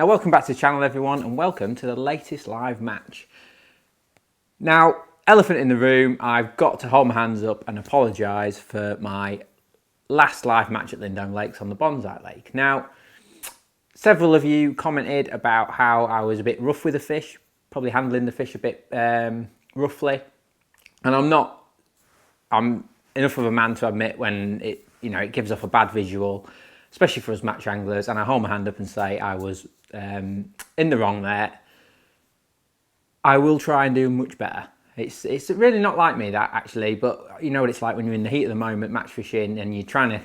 Now welcome back to the channel everyone, and welcome to the latest live match. Now, elephant in the room, I've got to hold my hands up and apologise for my last live match at Lindholme Lakes on the Bonsai Lake. Now, several of you commented about how I was a bit rough with the fish, probably handling the fish a bit roughly, and I'm enough of a man to admit when it gives off a bad visual, especially for us match anglers, and I hold my hand up and say I was in the wrong there. I will try and do much better. It's really not like me, that, actually, but you know what it's like when you're in the heat of the moment match fishing and you're trying to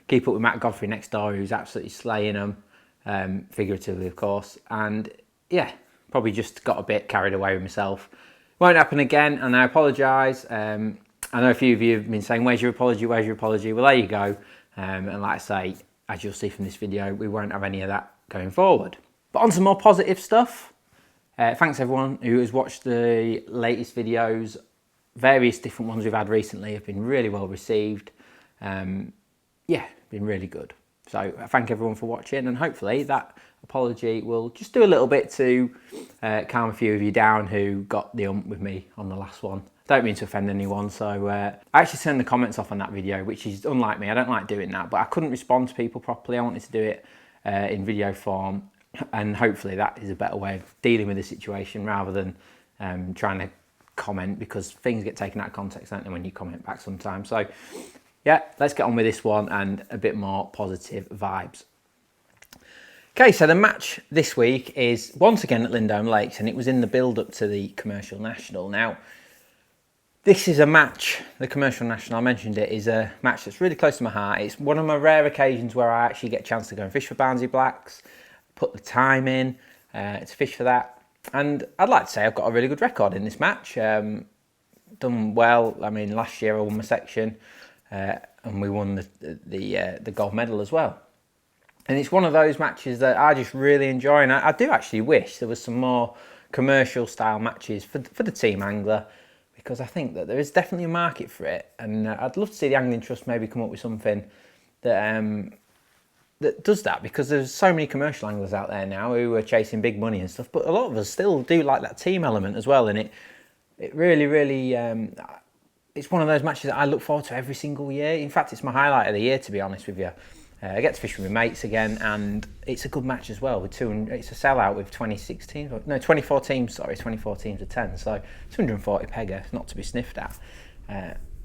keep up with Matt Godfrey next door, who's absolutely slaying them, figuratively of course, and yeah, probably just got a bit carried away with myself. Won't happen again, and I apologise. I know a few of you have been saying, where's your apology, where's your apology? Well, there you go, and like I say, as you'll see from this video, we won't have any of that going forward. But on some more positive stuff. Thanks everyone who has watched the latest videos. Various different ones we've had recently have been really well received. Yeah, been really good. So thank everyone for watching, and hopefully that apology will just do a little bit to calm a few of you down who got the ump with me on the last one. Don't mean to offend anyone, so I actually turned the comments off on that video, which is unlike me. I don't like doing that, but I couldn't respond to people properly. I wanted to do it in video form, and hopefully that is a better way of dealing with the situation rather than trying to comment, because things get taken out of context, don't they, when you comment back sometimes. So yeah, let's get on with this one and a bit more positive vibes. Okay, so the match this week is once again at Lindholme Lakes, and it was in the build-up to the Commercial National. Now, this is a match, the Commercial National, I mentioned it, is a match that's really close to my heart. It's one of my rare occasions where I actually get a chance to go and fish for Barnsley Blacks, put the time in to fish for that. And I'd like to say I've got a really good record in this match. Done well. I mean, last year I won my section and we won the gold medal as well. And it's one of those matches that I just really enjoy, and I do actually wish there was some more commercial style matches for the team angler, because I think that there is definitely a market for it, and I'd love to see the Angling Trust maybe come up with something that that does that, because there's so many commercial anglers out there now who are chasing big money and stuff, but a lot of us still do like that team element as well, and it really it's one of those matches that I look forward to every single year. In fact, it's my highlight of the year, to be honest with you. I get to fish with my mates again, and it's a good match as well. It's a sellout with 24 teams, sorry, 24 teams of 10, so 240 pegger, not to be sniffed at.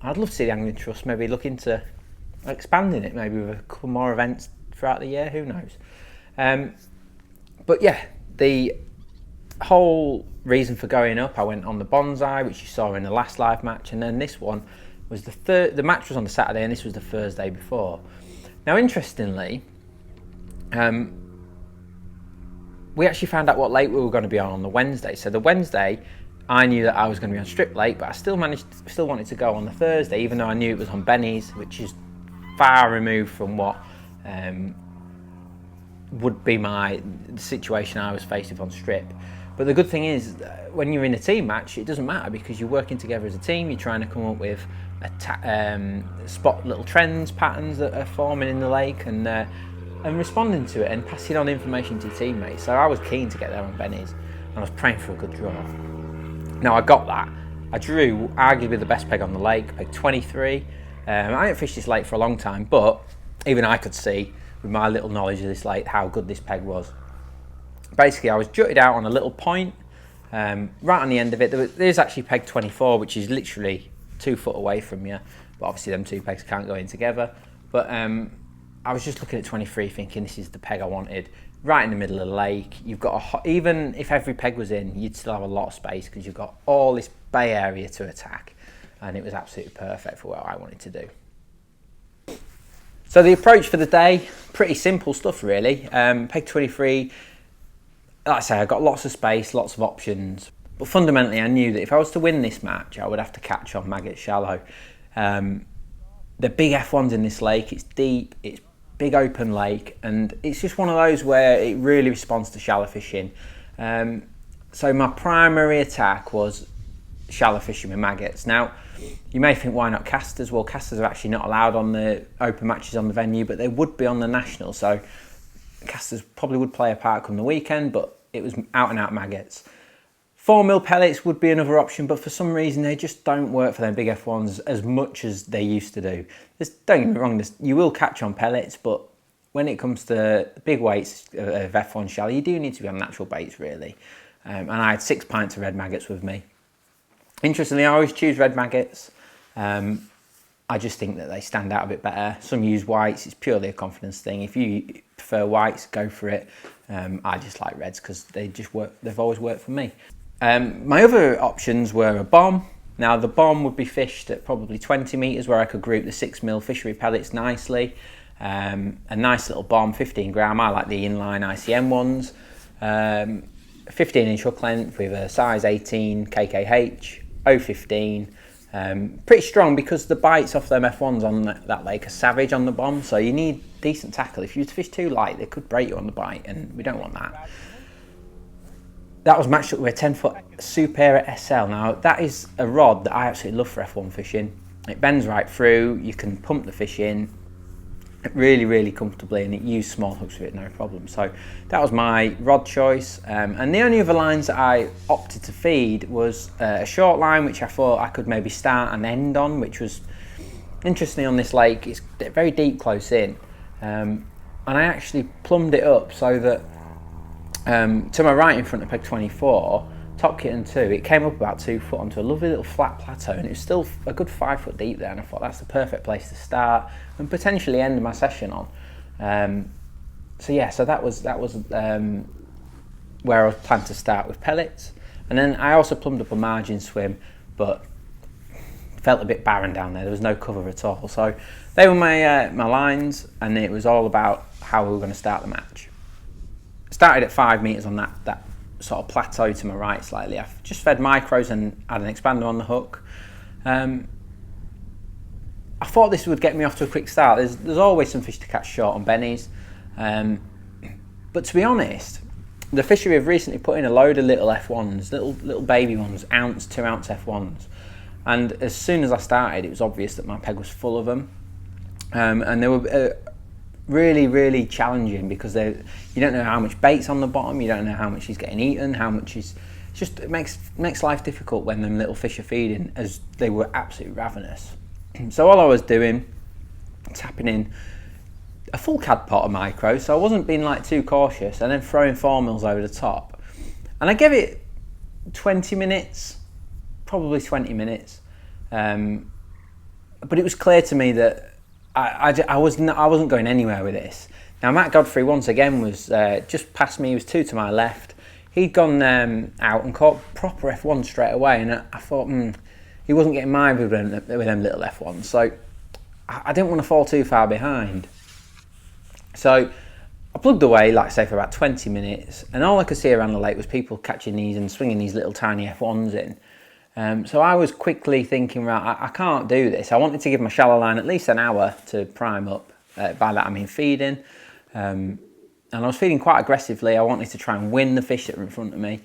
I'd love to see the Angling Trust maybe look into expanding it, maybe with a couple more events throughout the year, who knows. But yeah, the whole reason for going up, I went on the Bonsai, which you saw in the last live match, and then this one was the match was on the Saturday, and this was the Thursday before. Now, interestingly, we actually found out what lake we were going to be on the Wednesday. So the Wednesday, I knew that I was going to be on Strip Lake, but I still wanted to go on the Thursday, even though I knew it was on Benny's, which is far removed from what would be the situation I was faced with on Strip. But the good thing is, when you're in a team match, it doesn't matter, because you're working together as a team. You're trying to come up with spot little trends, patterns that are forming in the lake, and responding to it and passing on information to your teammates. So I was keen to get there on Benny's, and I was praying for a good draw. Now I got that. I drew arguably the best peg on the lake, peg 23. I haven't fished this lake for a long time, but even I could see with my little knowledge of this lake how good this peg was. Basically, I was jutted out on a little point, right on the end of it. There's actually peg 24, which is literally 2 foot away from you, but obviously them two pegs can't go in together. But I was just looking at 23 thinking this is the peg I wanted, right in the middle of the lake. You've got even if every peg was in, you'd still have a lot of space, because you've got all this bay area to attack, and it was absolutely perfect for what I wanted to do. So the approach for the day, pretty simple stuff really. Peg 23, like I say, I got lots of space, lots of options. But fundamentally, I knew that if I was to win this match, I would have to catch on maggot shallow. The big F1's in this lake, it's deep, it's big open lake, and it's just one of those where it really responds to shallow fishing. So my primary attack was shallow fishing with maggots. Now, you may think, why not casters? Well, casters are actually not allowed on the open matches on the venue, but they would be on the national. So casters probably would play a part come the weekend, but it was out and out maggots. 4mm pellets would be another option, but for some reason they just don't work for them big F1s as much as they used to do. Don't get me wrong, you will catch on pellets, but when it comes to big weights of F1 shell, you do need to be on natural baits really. And I had 6 pints of red maggots with me. Interestingly, I always choose red maggots. I just think that they stand out a bit better. Some use whites, it's purely a confidence thing. If you prefer whites, go for it. I just like reds because they just work, they've always worked for me. My other options were a bomb. Now the bomb would be fished at probably 20 metres where I could group the 6mm fishery pellets nicely. A nice little bomb, 15 gram, I like the inline ICM ones. 15-inch hook length with a size 18 KKH, 0.15. Pretty strong because the bites off them F1s on that lake are savage on the bomb, so you need decent tackle. If you fish too light, they could break you on the bite, and we don't want that. That was matched up with a 10-foot Supera SL. Now, that is a rod that I absolutely love for F1 fishing. It bends right through, you can pump the fish in really, really comfortably, and it used small hooks with it, no problem. So that was my rod choice. And the only other lines that I opted to feed was a short line, which I thought I could maybe start and end on, which was interestingly on this lake, it's very deep close in. And I actually plumbed it up so that to my right in front of peg 24, top kitten 2, it came up about 2 foot onto a lovely little flat plateau, and it was still a good 5 foot deep there, and I thought that's the perfect place to start and potentially end my session on. So that was where I was planned to start with pellets, and then I also plumbed up a margin swim, but felt a bit barren down there. There was no cover at all, so they were my lines, and it was all about how we were going to start the match. Started at 5 metres on that sort of plateau to my right slightly. I've just fed micros and had an expander on the hook. I thought this would get me off to a quick start. There's always some fish to catch short on bennies. But to be honest, the fishery have recently put in a load of little F1s, little baby ones, 2 ounce F1s. And as soon as I started, it was obvious that my peg was full of them. And they were really, really challenging because you don't know how much bait's on the bottom, you don't know how much he's getting eaten, how much is. It makes life difficult when them little fish are feeding, as they were absolutely ravenous. So all I was doing, tapping in a full cad pot of micro, so I wasn't being like too cautious, and then throwing 4mm over the top. And I gave it 20 minutes, probably 20 minutes. But it was clear to me that I wasn't going anywhere with this. Now Matt Godfrey once again was just past me, he was 2 to my left. He'd gone out and caught proper F1 straight away, and I thought he wasn't getting mine with them little F1s, so I didn't want to fall too far behind. So I plugged away, like I say, for about 20 minutes, and all I could see around the lake was people catching these and swinging these little tiny F1s in. So I was quickly thinking, right, I can't do this. I wanted to give my shallow line at least an hour to prime up. By that I mean feeding. And I was feeding quite aggressively. I wanted to try and win the fish that were in front of me.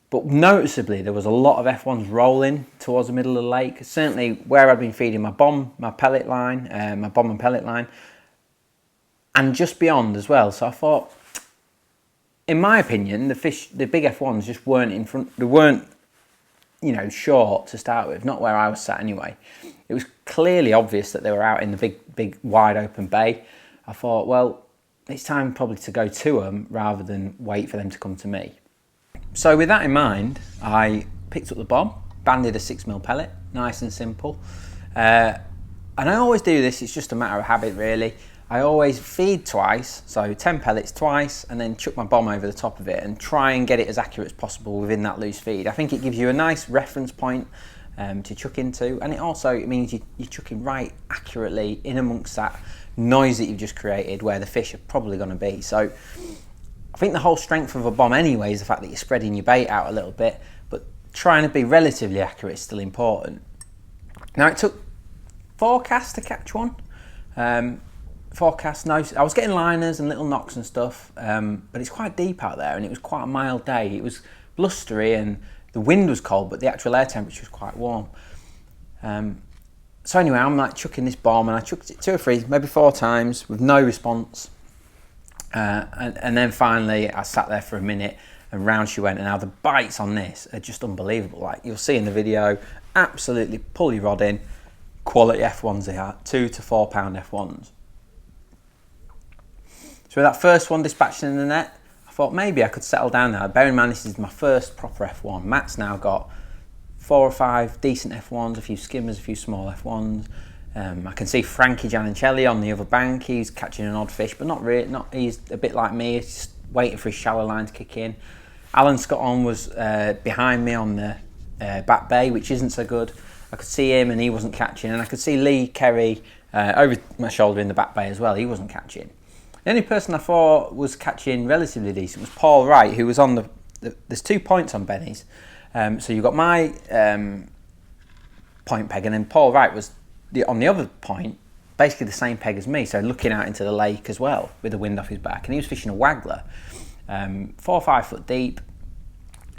But noticeably, there was a lot of F1s rolling towards the middle of the lake. Certainly where I'd been feeding my bomb and pellet line, and just beyond as well. So I thought, in my opinion, the big F1s just weren't in front. They weren't, short to start with, not where I was sat anyway. It was clearly obvious that they were out in the big wide open bay. I thought, well, it's time probably to go to them rather than wait for them to come to me. So with that in mind, I picked up the bomb, banded a 6mm pellet, nice and simple. And I always do this, it's just a matter of habit really. I always feed twice, so 10 pellets twice, and then chuck my bomb over the top of it and try and get it as accurate as possible within that loose feed. I think it gives you a nice reference point to chuck into, and it means you're chucking right accurately in amongst that noise that you've just created where the fish are probably going to be. So I think the whole strength of a bomb anyway is the fact that you're spreading your bait out a little bit, but trying to be relatively accurate is still important. Now it took 4 casts to catch one. Forecast, no, I was getting liners and little knocks and stuff, but it's quite deep out there and it was quite a mild day. It was blustery and the wind was cold, but the actual air temperature was quite warm. So anyway, I'm like chucking this bomb, and I chucked it 2 or 3, maybe 4 times with no response. And then finally I sat there for a minute and round she went. And now the bites on this are just unbelievable. Like you'll see in the video, absolutely pull your rod in, quality F1s they are, 2 to 4 pound F1s. So with that first one dispatching in the net, I thought maybe I could settle down now. Bear in mind this is my first proper F1. Matt's now got 4 or 5 decent F1s, a few skimmers, a few small F1s. I can see Frankie Giannicelli on the other bank. He's catching an odd fish, but not really. He's a bit like me. He's just waiting for his shallow line to kick in. Alan Scott was behind me on the back bay, which isn't so good. I could see him and he wasn't catching, and I could see Lee Kerry over my shoulder in the back bay as well. He wasn't catching. The only person I thought was catching relatively decent was Paul Wright, who was on there's 2 points on Benny's. So you've got my point peg, and then Paul Wright was on the other point, basically the same peg as me, so looking out into the lake as well with the wind off his back, and he was fishing a waggler, 4 or 5 foot deep,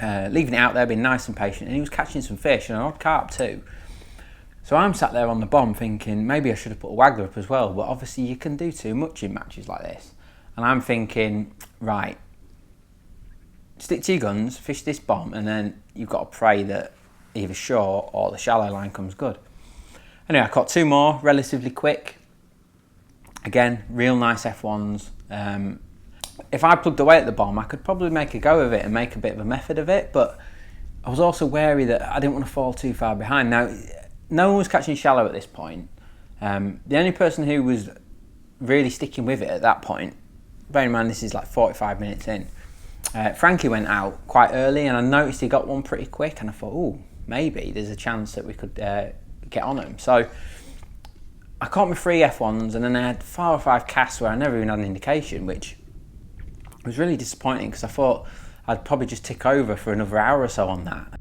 leaving it out there, being nice and patient, and he was catching some fish and an odd carp too. So I'm sat there on the bomb thinking maybe I should have put a waggler up as well, but obviously you can do too much in matches like this, and I'm thinking, right, stick to your guns, fish this bomb, and then you've got to pray that either shore or the shallow line comes good. Anyway, I caught 2 more relatively quick. Again, real nice F1s. If I plugged away at the bomb, I could probably make a go of it and make a bit of a method of it, but I was also wary that I didn't want to fall too far behind. Now, no one was catching shallow at this point. The only person who was really sticking with it at that point, bear in mind this is like 45 minutes in, Frankie went out quite early, and I noticed he got one pretty quick, and I thought, oh, maybe there's a chance that we could get on him. So I caught my 3 F1s, and then I had 4 or 5 casts where I never even had an indication, which was really disappointing because I thought I'd probably just tick over for another hour or so on that.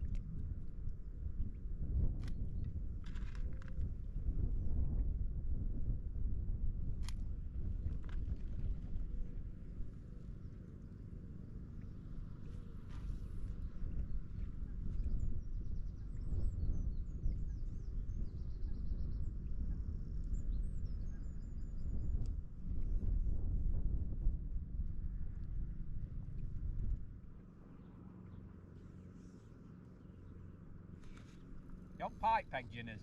Your pipe peg, Jinners.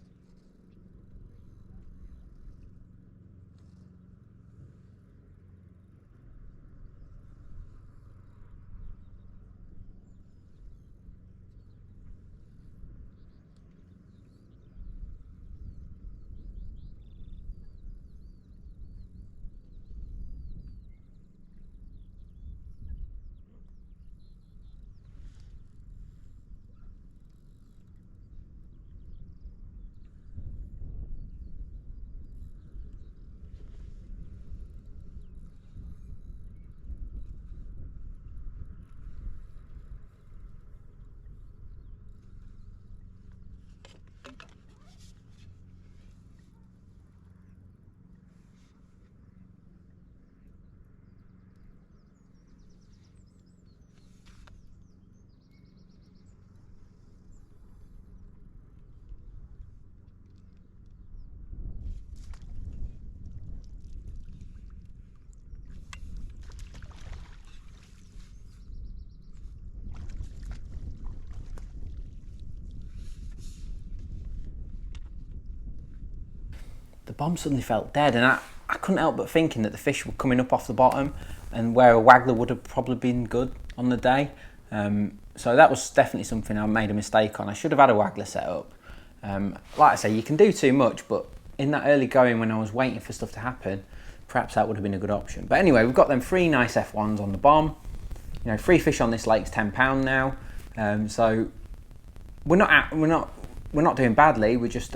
The bomb suddenly felt dead, and I couldn't help but thinking that the fish were coming up off the bottom, and where a waggler would have probably been good on the day. So that was definitely something I made a mistake on. I should have had a waggler set up. Like I say, you can do too much, but in that early going when I was waiting for stuff to happen, perhaps that would have been a good option. But anyway, we've got them 3 nice F1s on the bomb. You know, free fish on this lake's £10 now. So we're not doing badly. We're just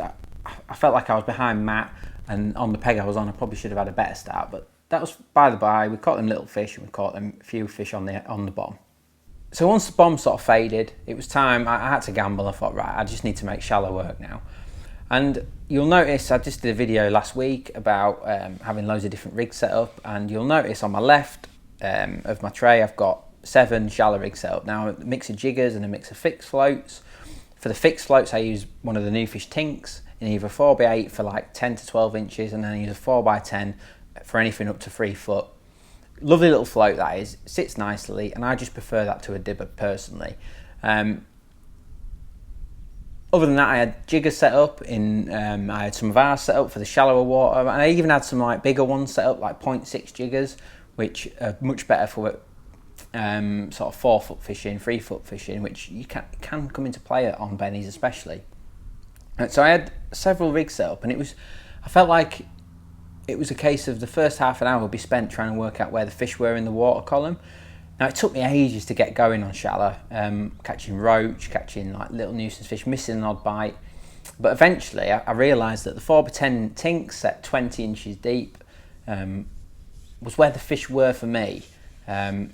I felt like I was behind Matt, and on the peg I was on, I probably should have had a better start. But that was by the by. We caught them little fish, and we caught them a few fish on the bomb. So once the bomb sort of faded, it was time. I had to gamble. I thought, right, I just need to make shallow work now. And you'll notice I just did a video last week about having loads of different rigs set up, and you'll notice on my left of my tray I've got 7 shallow rigs set up. Now, a mix of jiggers and a mix of fixed floats. For the fixed floats I use one of the Nufish Tinks in either 4x8 for like 10 to 12 inches, and then I use a 4x10 for anything up to 3 foot. Lovely little float that is, sits nicely, and I just prefer that to a dibber personally. Other than that, I had jiggers set up in. I had some of ours set up for the shallower water, and I even had some like bigger ones set up, like 0.6 jiggers, which are much better for sort of 4-foot fishing, 3-foot fishing, which you can come into play on bennies especially. So I had several rigs set up, and I felt like it was a case of the first half an hour would be spent trying to work out where the fish were in the water column. Now it took me ages to get going on shallow, catching roach, catching like little nuisance fish, missing an odd bite. But eventually I realised that the 4x10 tinks set 20 inches deep was where the fish were for me. And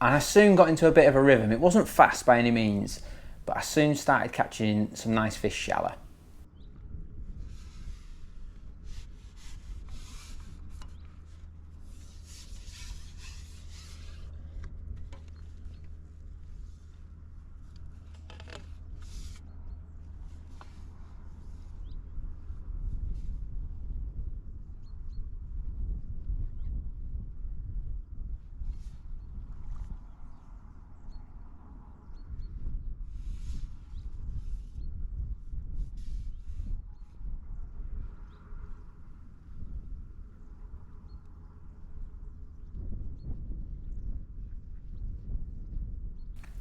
I soon got into a bit of a rhythm. It wasn't fast by any means, but I soon started catching some nice fish shallow.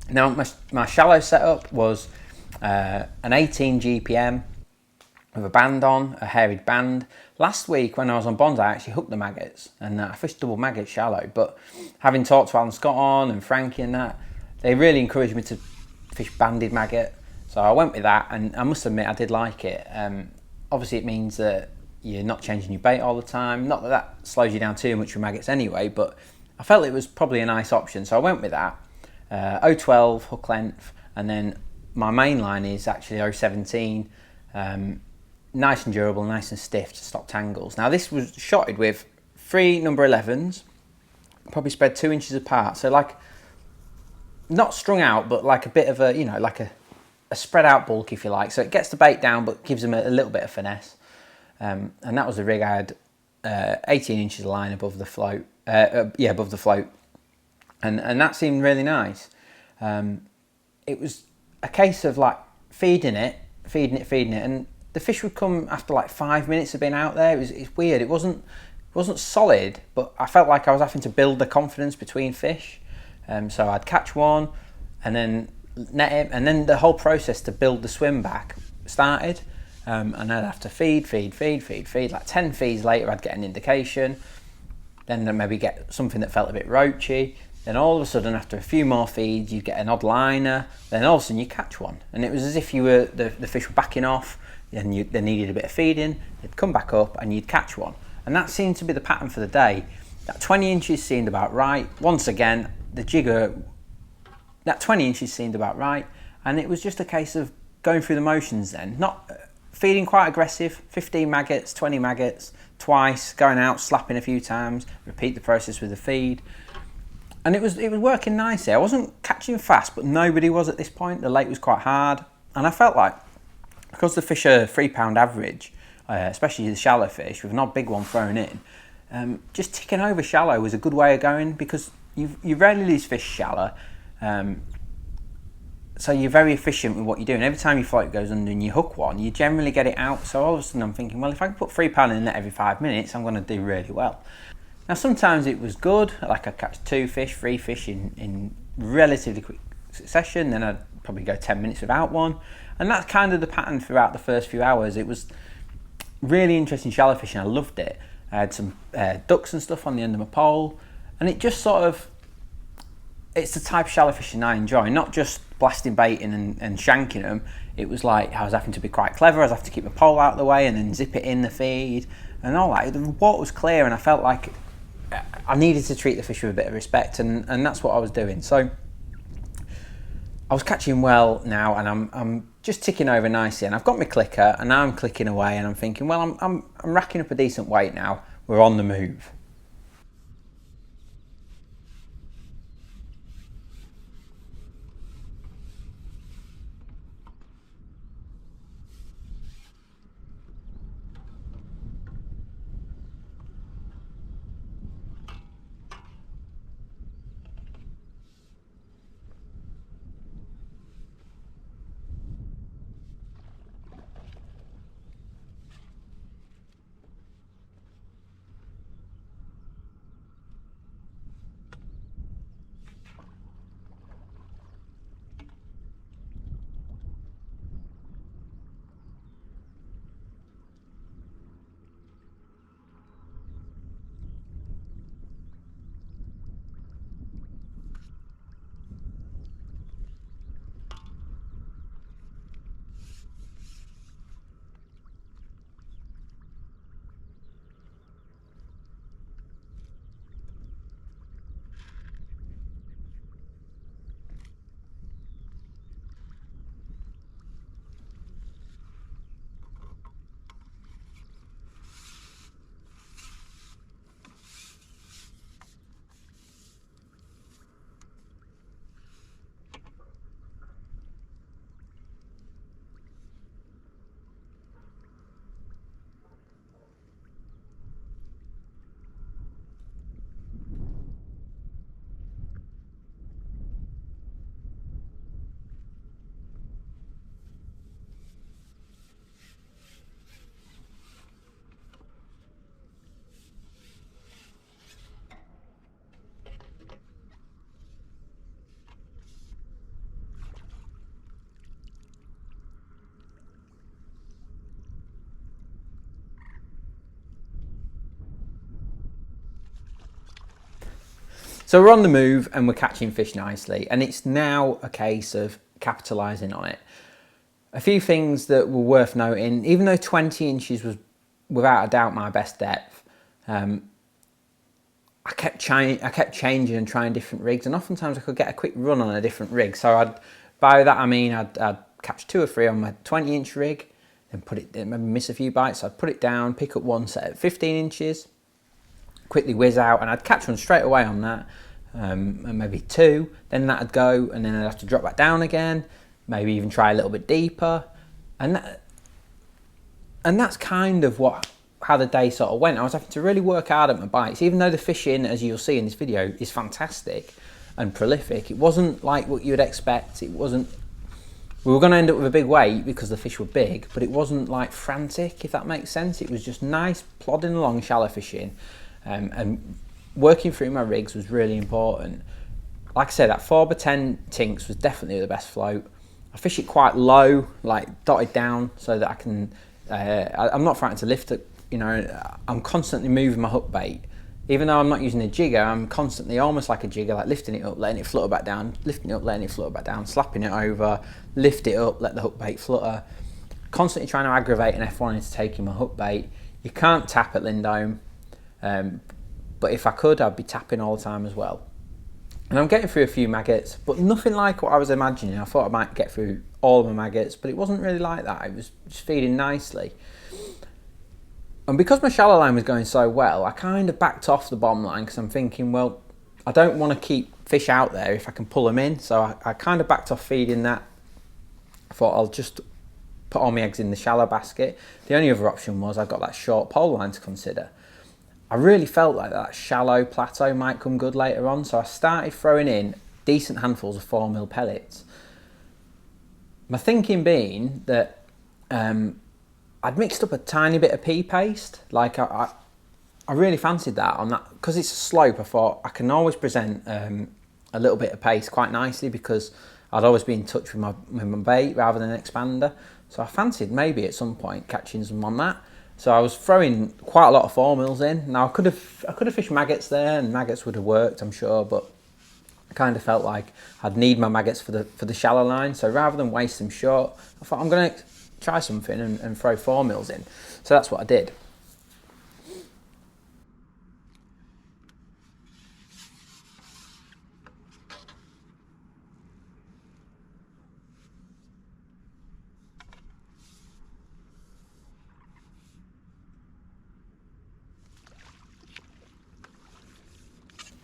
Now my shallow setup was an 18 GPM with a band on, a harried band. Last week when I was on Bonds, I actually hooked the maggots, and I fished double maggot shallow, but having talked to Alan Scott on and Frankie and that, they really encouraged me to fish banded maggot, so I went with that, and I must admit I did like it. Obviously it means that you're not changing your bait all the time, not that that slows you down too much with maggots anyway, but I felt it was probably a nice option, so I went with that. 012 hook length, and then my main line is actually 017, nice and durable, nice and stiff to stop tangles. Now this was shotted with 3 number 11s, probably spread 2 inches apart, so like not strung out, but like a bit of a, you know, like a spread out bulk if you like, so it gets the bait down but gives them a little bit of finesse. And that was the rig. I had 18 inches of line above the float, above the float, and that seemed really nice. It was a case of like feeding it, and the fish would come after like 5 minutes of being out there. It's weird. It wasn't solid, but I felt like I was having to build the confidence between fish. So I'd catch one, and then net it, and then the whole process to build the swim back started. And I'd have to feed. Like 10 feeds later, I'd get an indication. Then I'd maybe get something that felt a bit roachy. Then all of a sudden, after a few more feeds, you'd get an odd liner. Then all of a sudden, you catch one, and it was as if the fish were backing off. Then they needed a bit of feeding. They'd come back up, and you'd catch one. And that seemed to be the pattern for the day. That 20 inches seemed about right. Once again, the jigger, that 20 inches seemed about right, and it was just a case of going through the motions then. Not feeding quite aggressive, 15 maggots, 20 maggots, twice, going out, slapping a few times, repeat the process with the feed. And it was working nicely. I wasn't catching fast, but nobody was at this point. The lake was quite hard, and I felt like, because the fish are 3 pound average, especially the shallow fish, with an odd big one thrown in, just ticking over shallow was a good way of going, because you rarely lose fish shallow, so you're very efficient with what you're doing. Every time your float goes under and you hook one, you generally get it out. So all of a sudden I'm thinking, well, if I can put 3 pound in the net every 5 minutes, I'm going to do really well. Now sometimes it was good, like I'd catch 2 fish, 3 fish in relatively quick succession, then I'd probably go 10 minutes without one, and that's kind of the pattern throughout the first few hours. It was really interesting shallow fishing. I loved it. I had some ducks and stuff on the end of my pole, and it just sort of, it's the type of shallow fishing I enjoy, not just blasting baiting and shanking them. It was like I was having to be quite clever. I was having to keep my pole out of the way and then zip it in the feed and all that. The water was clear, and I felt like I needed to treat the fish with a bit of respect, and that's what I was doing. So I was catching well now, and I'm just ticking over nicely, and I've got my clicker, and now I'm clicking away, and I'm thinking, well, I'm racking up a decent weight now. We're on the move. So we're on the move and we're catching fish nicely, and it's now a case of capitalising on it. A few things that were worth noting: even though 20 inches was without a doubt my best depth, I kept changing and trying different rigs, and oftentimes I could get a quick run on a different rig. So by that I mean I'd catch 2 or 3 on my 20-inch rig, then maybe miss a few bites. So I'd put it down, pick up one set at 15 inches, quickly whiz out, and I'd catch one straight away on that, and maybe 2. Then that'd go, and then I'd have to drop back down again, maybe even try a little bit deeper, and that's kind of how the day sort of went. I was having to really work hard at my bites, even though the fishing, as you'll see in this video, is fantastic and prolific. It wasn't like what you'd expect. It wasn't. We were going to end up with a big weight because the fish were big, but it wasn't like frantic, if that makes sense. It was just nice, plodding along, shallow fishing, and working through my rigs was really important. Like I said, that 4x10 Tinks was definitely the best float. I fish it quite low, like dotted down, so that I can. I'm not frightened to lift it. You know, I'm constantly moving my hook bait. Even though I'm not using a jigger, I'm constantly, almost like a jigger, like lifting it up, letting it flutter back down, lifting it up, letting it flutter back down, slapping it over, lift it up, let the hook bait flutter. Constantly trying to aggravate an F1 into taking my hook bait. You can't tap at Lindholme, but if I could, I'd be tapping all the time as well. And I'm getting through a few maggots, but nothing like what I was imagining. I thought I might get through all of my maggots, but it wasn't really like that. It was just feeding nicely. And because my shallow line was going so well, I kind of backed off the bomb line because I'm thinking, well, I don't want to keep fish out there if I can pull them in. So I kind of backed off feeding that. I thought I'll just put all my eggs in the shallow basket. The only other option was I've got that short pole line to consider. I really felt like that shallow plateau might come good later on, so I started throwing in decent handfuls of 4mm pellets. My thinking being that I'd mixed up a tiny bit of pea paste. Like I really fancied that on that, because it's a slope. I thought I can always present a little bit of paste quite nicely, because I'd always be in touch with my bait rather than an expander. So I fancied maybe at some point catching some on that. So I was throwing quite a lot of 4mm in. Now I could have fished maggots there, and maggots would have worked, I'm sure, but I kind of felt like I'd need my maggots for the shallow line. So rather than waste them short, I thought I'm going to try something and throw 4mm in. So that's what I did.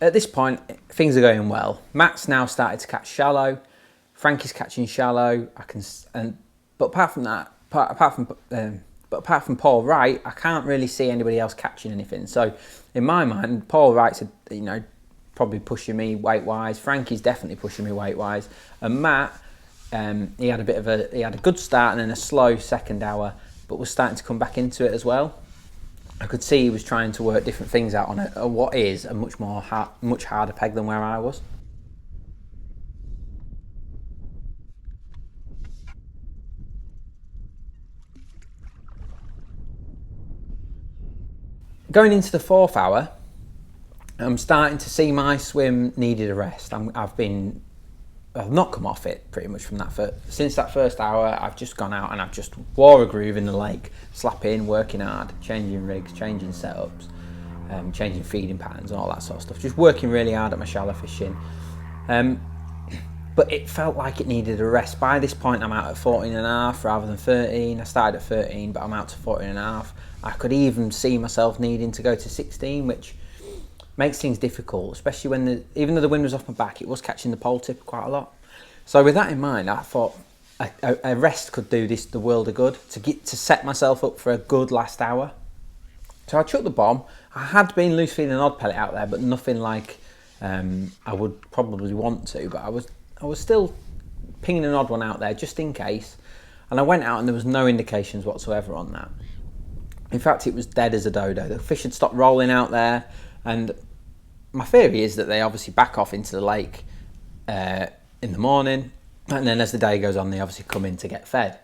At this point, things are going well. Matt's now started to catch shallow. Frankie's catching shallow. But apart from that, apart from Paul Wright, I can't really see anybody else catching anything. So in my mind, Paul Wright's probably pushing me weight wise. Frankie's definitely pushing me weight wise, and Matt, he had a good start and then a slow second hour, but was starting to come back into it as well. I could see he was trying to work different things out on what is a much harder peg than where I was. Going into the 4th hour, I'm starting to see my swim needed a rest. I've not come off it pretty much from since that first hour. I've just gone out and I've just wore a groove in the lake, slapping, working hard, changing rigs, changing setups, changing feeding patterns and all that sort of stuff. Just working really hard at my shallow fishing. But it felt like it needed a rest. By this point, I'm out at 14.5 rather than 13. I started at 13, but I'm out to 14.5. I could even see myself needing to go to 16, which makes things difficult, especially when even though the wind was off my back, it was catching the pole tip quite a lot. So with that in mind, I thought a rest could do the world of good to set myself up for a good last hour. So I chucked the bomb. I had been loose feeding an odd pellet out there, but nothing like I would probably want to. But I was still pinging an odd one out there just in case. And I went out and there was no indications whatsoever on that. In fact, it was dead as a dodo. The fish had stopped rolling out there, and my theory is that they obviously back off into the lake in the morning, and then as the day goes on, they obviously come in to get fed.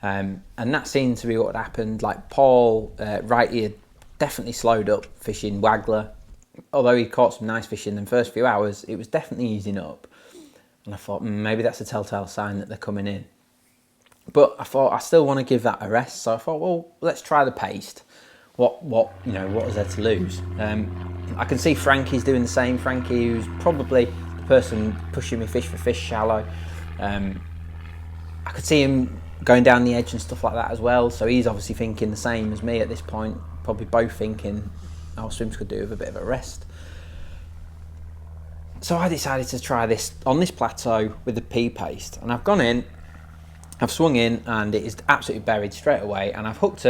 And that seemed to be what had happened. Like Paul Wright, he had definitely slowed up fishing waggler, although he caught some nice fish in the first few hours, it was definitely easing up. And I thought, maybe that's a telltale sign that they're coming in. But I thought, I still want to give that a rest. So I thought, well, let's try the paste. What is there to lose? I can see Frankie's doing the same. Frankie, who's probably the person pushing me fish for fish shallow. I could see him going down the edge and stuff like that as well. So he's obviously thinking the same as me at this point. Probably both thinking our swims could do with a bit of a rest. So I decided to try this on this plateau with the pea paste. And I've gone in, I've swung in, and it is absolutely buried straight away. And I've hooked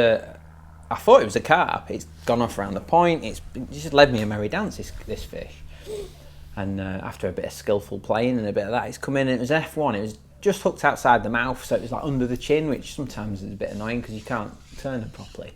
I thought it was a carp. It's gone off around the point. It just led me a merry dance, this fish. And after a bit of skillful playing and a bit of that, it's come in and it was F1. It was just hooked outside the mouth, so it was like under the chin, which sometimes is a bit annoying because you can't turn it properly.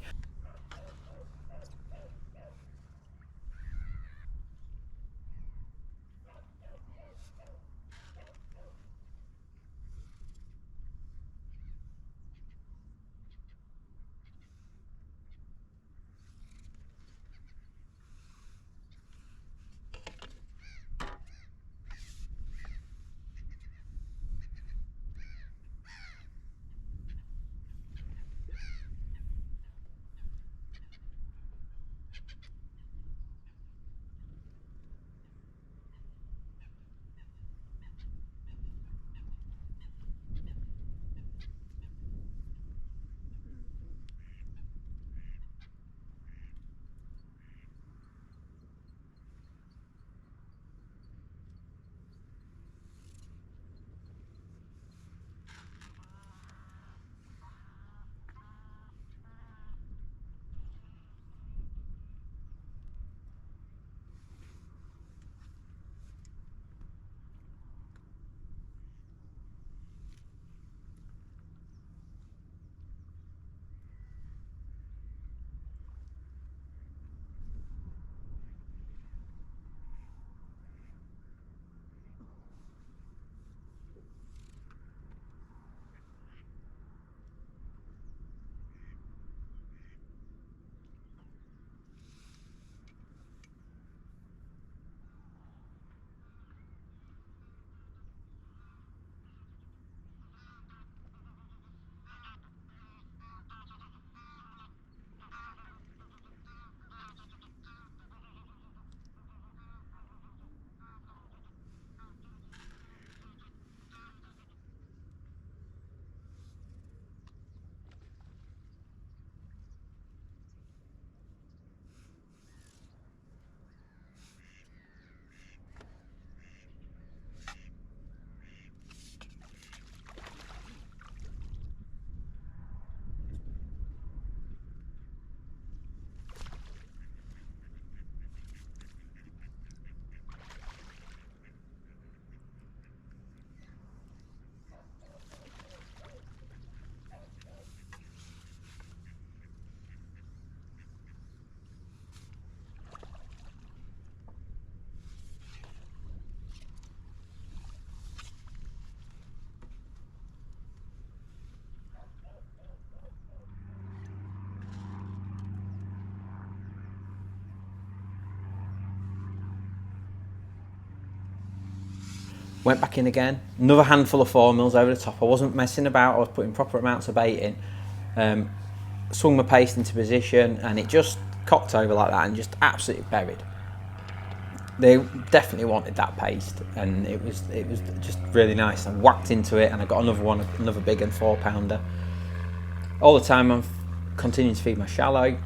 Went back in again, another handful of 4mm over the top. I wasn't messing about, I was putting proper amounts of bait in. Swung my paste into position and it just cocked over like that and just absolutely buried. They definitely wanted that paste and it was just really nice. I whacked into it and I got another big 4-pounder. All the time I'm continuing to feed my shallow.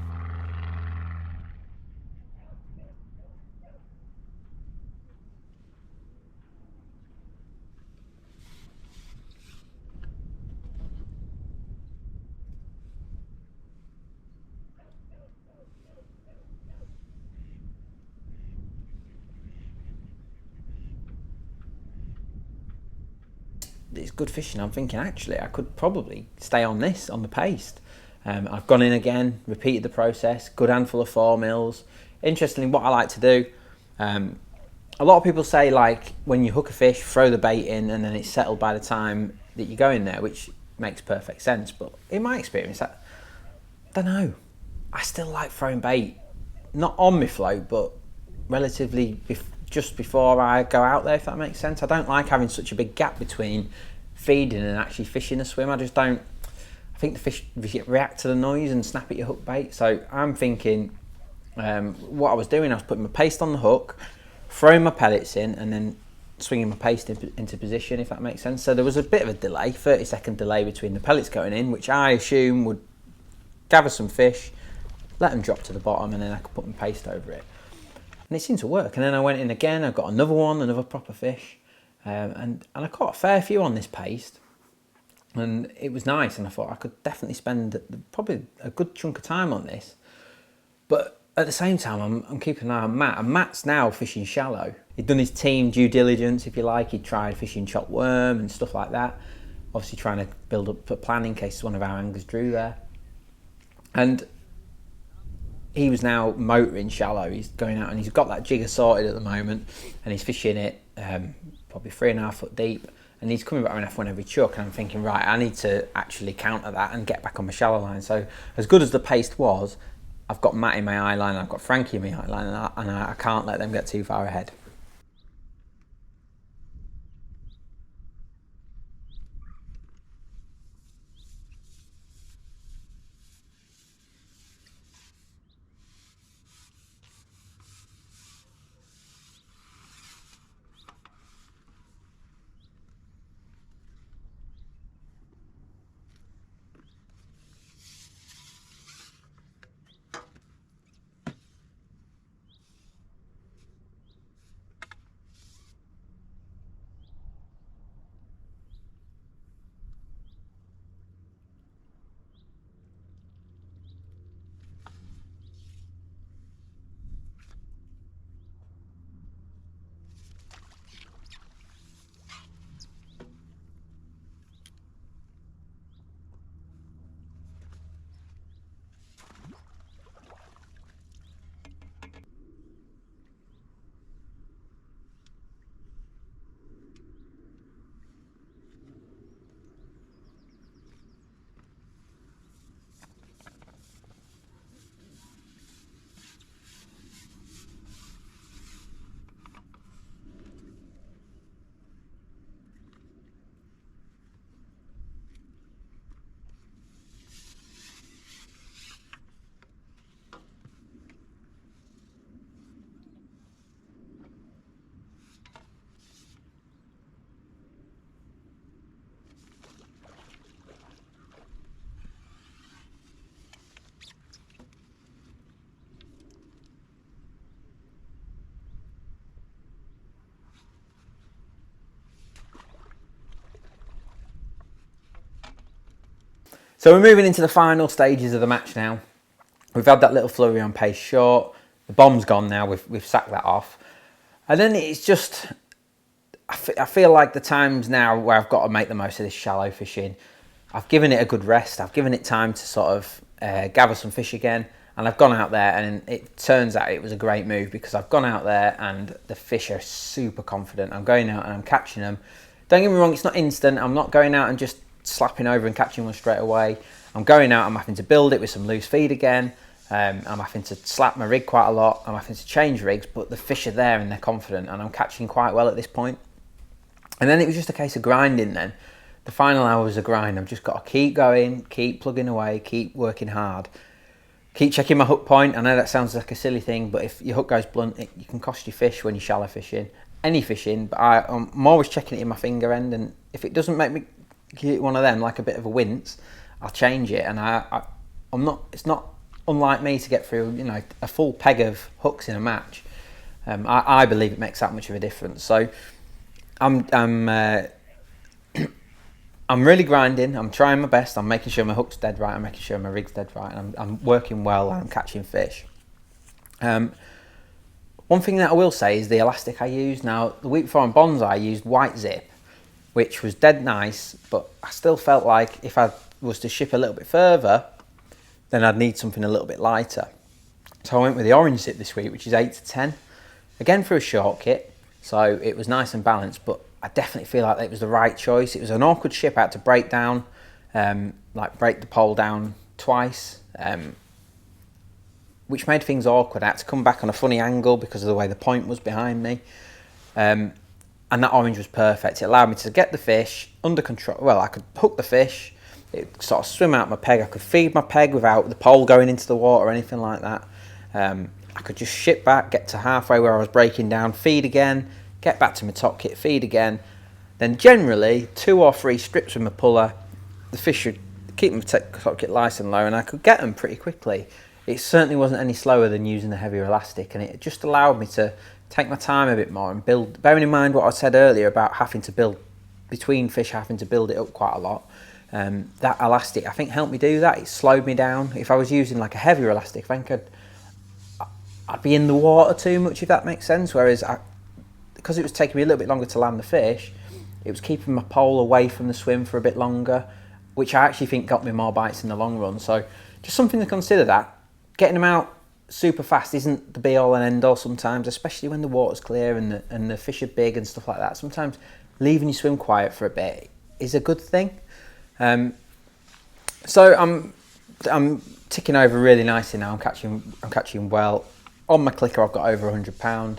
It's good fishing. I'm thinking actually I could probably stay on this, on the paste. I've gone in again, repeated the process, good handful of 4mm. Interestingly, what I like to do, a lot of people say like when you hook a fish, throw the bait in and then it's settled by the time that you go in there, which makes perfect sense. But in my experience, I don't know. I still like throwing bait, not on my float, but relatively just before I go out there, if that makes sense. I don't like having such a big gap between feeding and actually fishing a swim. I just don't. I think the fish react to the noise and snap at your hook bait. So I'm thinking, what I was doing, I was putting my paste on the hook, throwing my pellets in, and then swinging my paste into position, if that makes sense. So there was a bit of a delay, 30-second delay between the pellets going in, which I assume would gather some fish, let them drop to the bottom, and then I could put my paste over it. And it seemed to work. And then I went in again, I got another one, another proper fish, and I caught a fair few on this paste. And it was nice, and I thought I could definitely spend probably a good chunk of time on this. But at the same time, I'm keeping an eye on Matt, and Matt's now fishing shallow. He'd done his team due diligence, if you like. He'd tried fishing chopped worm and stuff like that. Obviously trying to build up a plan in case one of our anglers drew there. And he was now motoring shallow. He's going out and he's got that jigger sorted at the moment, and he's fishing it probably 3.5 foot deep. And he's coming back with an F1 every chuck, and I'm thinking, right, I need to actually counter that and get back on my shallow line. So as good as the paste was, I've got Matt in my eye line, I've got Frankie in my eye line, and I can't let them get too far ahead. So we're moving into the final stages of the match now. We've had that little flurry on pace short. The bomb's gone now. We've sacked that off. And then it's just, I feel like the time's now where I've got to make the most of this shallow fishing. I've given it a good rest. I've given it time to sort of gather some fish again. And I've gone out there, and it turns out it was a great move, because I've gone out there and the fish are super confident. I'm going out and I'm catching them. Don't get me wrong, it's not instant. I'm not going out and just slapping over and catching one straight away. I'm going out, I'm having to build it with some loose feed again. I'm having to slap my rig quite a lot. I'm having to change rigs, but the fish are there and they're confident, and I'm catching quite well at this point. And then it was just a case of grinding then. The final hour was a grind. I've just got to keep going, keep plugging away, keep working hard. Keep checking my hook point. I know that sounds like a silly thing, but if your hook goes blunt, it can cost you fish when you're shallow fishing. Any fishing, but I'm always checking it in my finger end, and if it doesn't make me get one of them, like a bit of a wince, I'll change it. And I'm not. It's not unlike me to get through, you know, a full peg of hooks in a match. I believe it makes that much of a difference. So I'm really grinding. I'm trying my best. I'm making sure my hook's dead right. I'm making sure my rig's dead right. And I'm working well, and I'm catching fish. One thing that I will say is the elastic I used. Now, the week before on Bonsai, I used white zip, which was dead nice, but I still felt like if I was to ship a little bit further, then I'd need something a little bit lighter. So I went with the orange zip this week, which is 8 to 10. Again, for a short kit, so it was nice and balanced, but I definitely feel like it was the right choice. It was an awkward ship. I had to break down, break the pole down twice. which made things awkward. I had to come back on a funny angle because of the way the point was behind me. And that orange was perfect. It allowed me to get the fish under control. Well, I could hook the fish, it sort of swim out my peg. I could feed my peg without the pole going into the water or anything like that. I could just ship back, get to halfway where I was breaking down, feed again, get back to my top kit, feed again. Then generally 2 or 3 strips with my puller, the fish should keep my top kit nice and low, and I could get them pretty quickly. It certainly wasn't any slower than using the heavier elastic, and it just allowed me to take my time a bit more and build, bearing in mind what I said earlier about having to build, between fish having to build it up quite a lot. That elastic, I think, helped me do that. It slowed me down. If I was using like a heavier elastic, I think I'd be in the water too much, if that makes sense. Whereas because it was taking me a little bit longer to land the fish, it was keeping my pole away from the swim for a bit longer, which I actually think got me more bites in the long run. So just something to consider, that getting them out super fast isn't the be all and end all sometimes, especially when the water's clear and the fish are big and stuff like that. Sometimes leaving your swim quiet for a bit is a good thing. So I'm ticking over really nicely now. I'm catching well. On my clicker I've got over £100.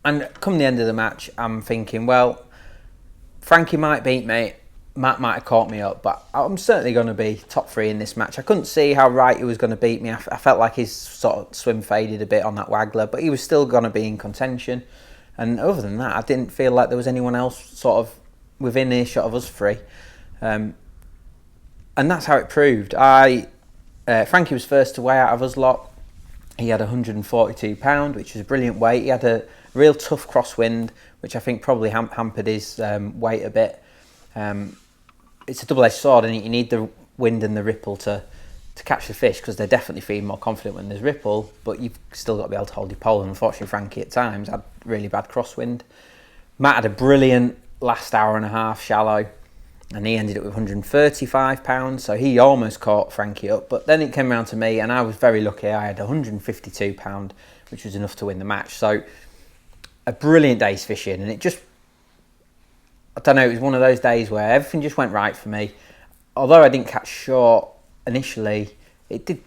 And come the end of the match, I'm thinking, well, Frankie might beat me, Matt might have caught me up, but I'm certainly going to be top 3 in this match. I couldn't see how right he was going to beat me. I felt like his sort of swim faded a bit on that waggler, but he was still going to be in contention. And other than that, I didn't feel like there was anyone else sort of within earshot of us 3. And that's how it proved. Frankie was first to weigh out of us lot. He had £142, which is a brilliant weight. He had a real tough crosswind, which I think probably hampered his weight a bit. It's a double-edged sword, and you need the wind and the ripple to catch the fish, because they definitely feel more confident when there's ripple, but you've still got to be able to hold your pole. And unfortunately, Frankie at times had really bad crosswind. Matt had a brilliant last hour and a half shallow, and he ended up with £135, so he almost caught Frankie up. But then it came around to me, and I was very lucky. I had £152, which was enough to win the match. So a brilliant day's fishing, and it just, I don't know, it was one of those days where everything just went right for me. Although I didn't catch short initially, it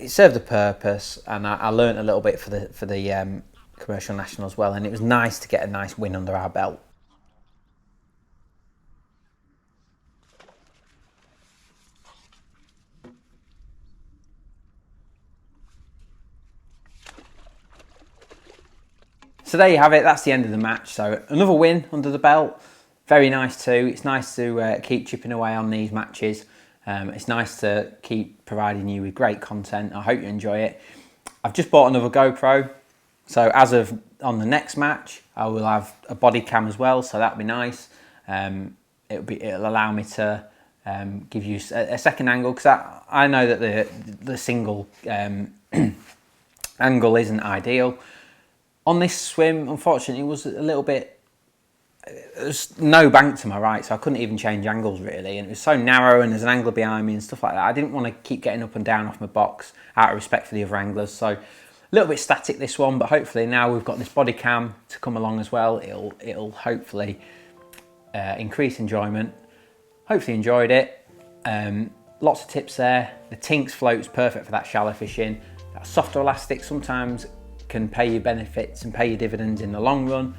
served a purpose, and I learnt a little bit for the commercial national as well, and it was nice to get a nice win under our belt. So there you have it, that's the end of the match. So another win under the belt, very nice too. It's nice to keep chipping away on these matches. It's nice to keep providing you with great content. I hope you enjoy it. I've just bought another GoPro, so as of on the next match, I will have a body cam as well, so that'll be nice. It'll allow me to give you a second angle, because I know that the single angle isn't ideal. On this swim, unfortunately, it was a little bit, there's no bank to my right, so I couldn't even change angles really, and it was so narrow, and there's an angler behind me and stuff like that. I didn't want to keep getting up and down off my box out of respect for the other anglers, so a little bit static this one, but hopefully now we've got this body cam to come along as well, it'll hopefully increase enjoyment. Hopefully enjoyed it. Lots of tips there. The Tinks float's perfect for that shallow fishing. That softer elastic sometimes can pay you benefits and pay you dividends in the long run.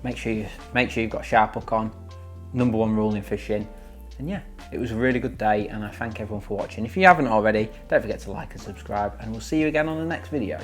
Make sure you've got a sharp hook on. #1 rule in fishing. And yeah, it was a really good day, and I thank everyone for watching. If you haven't already, don't forget to like and subscribe, and we'll see you again on the next video.